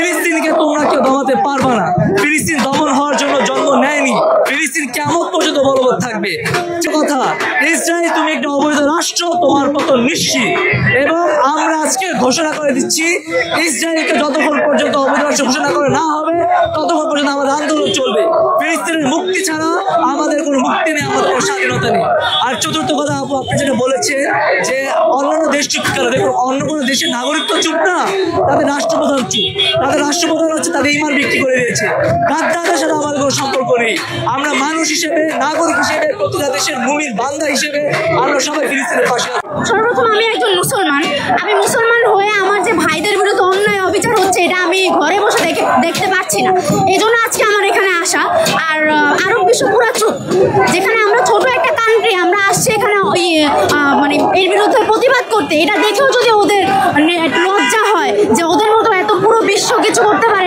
ফিলিস্তিনকে তোমরা কেউ দমাতে পারবে না। ফিলিস্তিন দমন হওয়ার জন্য জন্ম নেয়নি। ফিলিস্তিন কেমন পর্যন্ত বলবৎ থাকবে। কথা, ইসরায়েল তুমি একটা অবৈধ রাষ্ট্র, তোমার পতন নিশ্চিত। এবং আমরা আজকে ঘোষণা করে দিচ্ছি, ইসরায়েলকে যতক্ষণ পর্যন্ত অবৈধ রাষ্ট্র ঘোষণা করে না হবে ততক্ষণ পর্যন্ত আমাদের আন্দোলন চলবে। ফিলিস্তিনের মুক্তি ছাড়া আমাদের কোনো মুক্তি নেই, আমাদের কোনো স্বাধীনতা নেই। আর চতুর্থ কথা, আপু আপনি যেটা বলেছেন যে অন্যান্য দেশ চুপ কেন, দেখুন অন্য কোনো দেশের নাগরিক তো চুপ না, তাদের রাষ্ট্রপ্রধান চুপ। তাদের রাষ্ট্রপ্রধান হচ্ছে তাদের ইমান বিক্রি করে দিয়েছে। গাদ্দারের সাথে আমাদের কোনো সম্পর্ক নেই। আমরা মানুষ হিসেবে, নাগরিক হিসেবে, প্রতিটা দেশের মুমিন বান্দা হিসেবে আমরা সবাই ফিলিস্তিনের পাশে। সর্বপ্রথম আমি একজন মুসলমান, আমি মুসলমান হয়ে আমার যে ভাইদের বিরুদ্ধে অন্যায় অবিচার হচ্ছে এটা আমি ঘরে বসে দেখতে পাচ্ছি না। এই জন্য আজকে আমার এখানে আসা। আর আরব বিশ্ব পুরা চুপ, যেখানে আমরা ছোট একটা কান্ট্রি, আমরা আসছি এখানে মানে এর বিরুদ্ধে প্রতিবাদ করতে। এটা দেখেও যদি ওদের লজ্জা হয় যে ওদের মতো এত পুরো বিশ্ব কিছু করতে পারে,